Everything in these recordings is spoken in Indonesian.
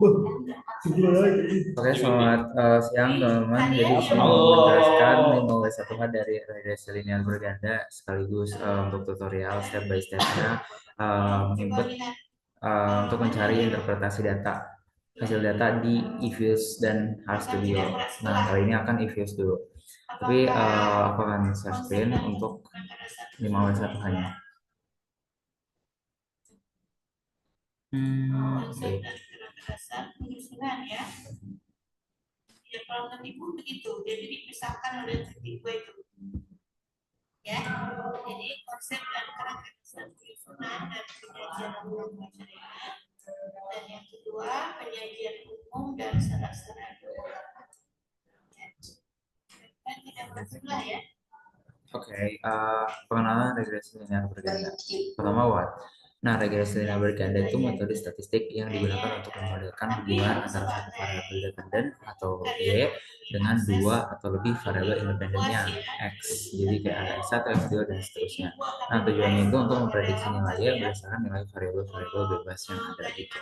Oke, selamat siang teman-teman. Jadi di sini mau menjelaskan 5W1H dari regresi linear berganda sekaligus untuk tutorial step by step-nya input untuk mencari interpretasi data hasil data di eViews dan RStudio. Nah, kali ini akan eViews dulu. Tapi aku akan share screen untuk 5W1H-nya. Baik. Ya kalau nanti pun begitu, jadi dipisahkan oleh titik gue itu. Ya, jadi konsep dan karakteristik penyusunan dan penyajian umum syariat. Dan yang kedua, penyajian umum dan syarat-syarat. Dan tidak masuklah ya. Oke, pengenalan regresi linear berganda. Pertama, what? Nah, regresi linear berganda itu metode statistik yang digunakan untuk memodelkan hubungan antara satu variabel dependen atau Y dengan dua atau lebih variabel independennya X. Jadi kayak ada X1, X2, dan seterusnya. Nah, tujuannya itu untuk memprediksi nilai Y berdasarkan nilai variabel-variabel bebas yang ada gitu.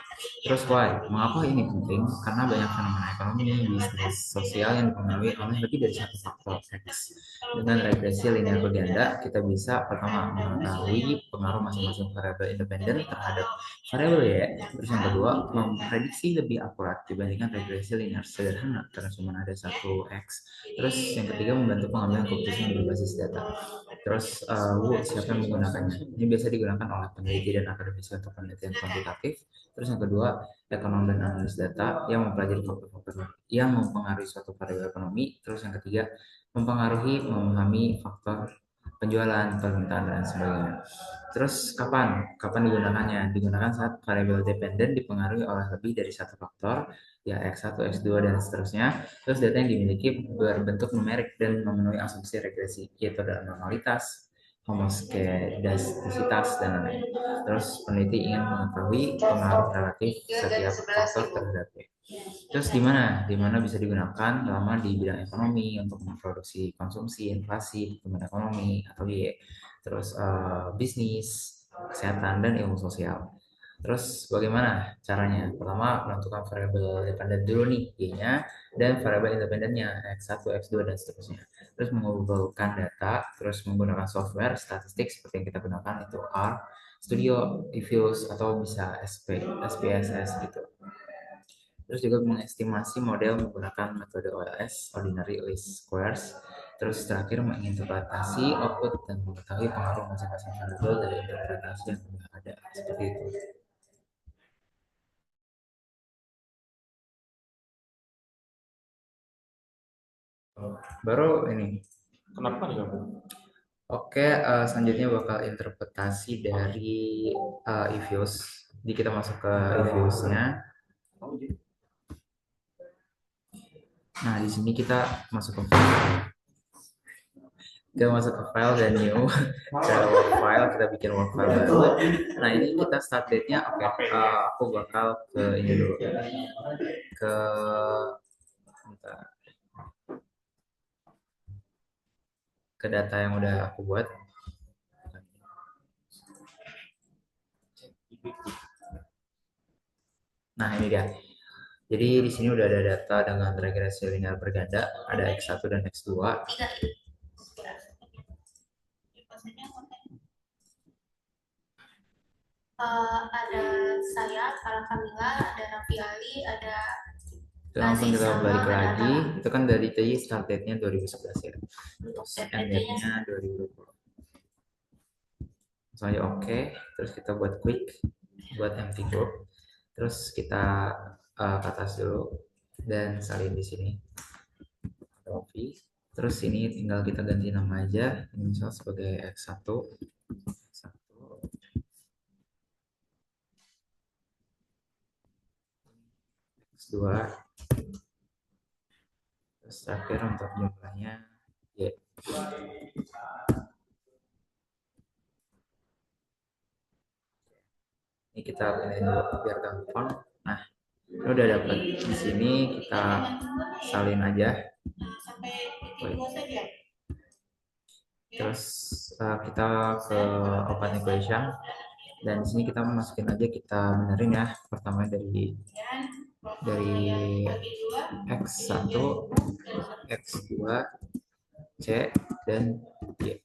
Terus why? Mengapa ini penting? Karena banyak fenomena ekonomi, bisnis, sosial yang dipengaruhi oleh lebih dari satu faktor X. Dengan regresi linear berganda, kita bisa pertama mengetahui pengaruh masing-masing variabel independen terhadap variabel Y. Terus yang kedua, memprediksi lebih akurat dibandingkan regresi linear sederhana karena cuma ada satu X. Terus yang ketiga, membantu pengambilan keputusan berbasis data. Terus, siapa yang menggunakannya? Ini biasa digunakan oleh peneliti dan akademisi untuk penelitian kuantitatif. Terus yang kedua, ekonom dan analis data yang mempelajari faktor-faktor yang mempengaruhi suatu variabel ekonomi. Terus yang ketiga, memahami faktor penjualan, permintaan, dan sebagainya. Terus kapan digunakannya? Digunakan saat variabel dependen dipengaruhi oleh lebih dari satu faktor, ya X1, X2, dan seterusnya. Terus data yang dimiliki berbentuk numerik dan memenuhi asumsi regresi, yaitu ada normalitas, homoskedastisitas, dan lain-lain. Terus peneliti ingin mengetahui pengaruh relatif setiap faktor terhadap Y. Terus di mana? Di mana bisa digunakan lama di bidang ekonomi untuk memproduksi konsumsi, inflasi, pertumbuhan ekonomi atau Y. Terus bisnis, kesehatan dan ilmu sosial. Terus bagaimana caranya? Pertama, menentukan variabel dependen dulu nih, Y-nya, dan variabel independennya, X1, X2, dan seterusnya. Terus mengumpulkan data, terus menggunakan software statistik seperti yang kita gunakan itu R, Studio, eViews, atau bisa SPSS gitu. Terus juga mengestimasi model menggunakan metode OLS, Ordinary Least Squares. Terus terakhir menginterpretasi output dan mengetahui pengaruh masing-masing variabel dari interpretasi yang sudah ada. Seperti itu. Baru ini. Kenapa nih kamu? Oke, selanjutnya bakal interpretasi dari eViews. Jadi kita masuk ke eViews-nya. Nah, di sini kita masuk ke file dan new ke work file, kita bikin work file baru. Nah, ini kita start date-nya oke. Aku bakal ke ini dulu, ke bentar, ke data yang udah aku buat. Nah, ini dia. Jadi di sini udah ada data dengan regresi linear berganda, ada X1 dan X2. Ada saya, Kala Kamila, ada Raffi Ali, ada langsung kita balik lagi, itu kan dari tadi start date-nya 2011 ya. Terus end date-nya 2020. Misalnya oke, terus kita buat quick, buat empty group. Terus kita ke atas dulu dan salin di sini. Copy. Terus ini tinggal kita ganti nama aja, misal sebagai X1, X1, X2, terus terakhir untuk jumlahnya Y. Ini kita pilih dulu biar gampang. Nah, ini udah dapat di sini, kita salin aja. Terus kita ke open equation dan di sini kita masukin aja, kita benerin ya pertama dari dari X1, X2, C, dan Y.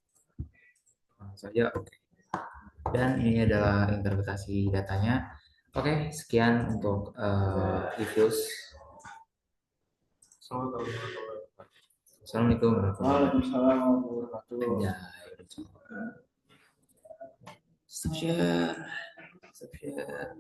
Langsung saja, oke. Dan ini adalah interpretasi datanya. Oke, sekian untuk reviews. Assalamualaikum warahmatullahi wabarakatuh. Stop share. Stop share.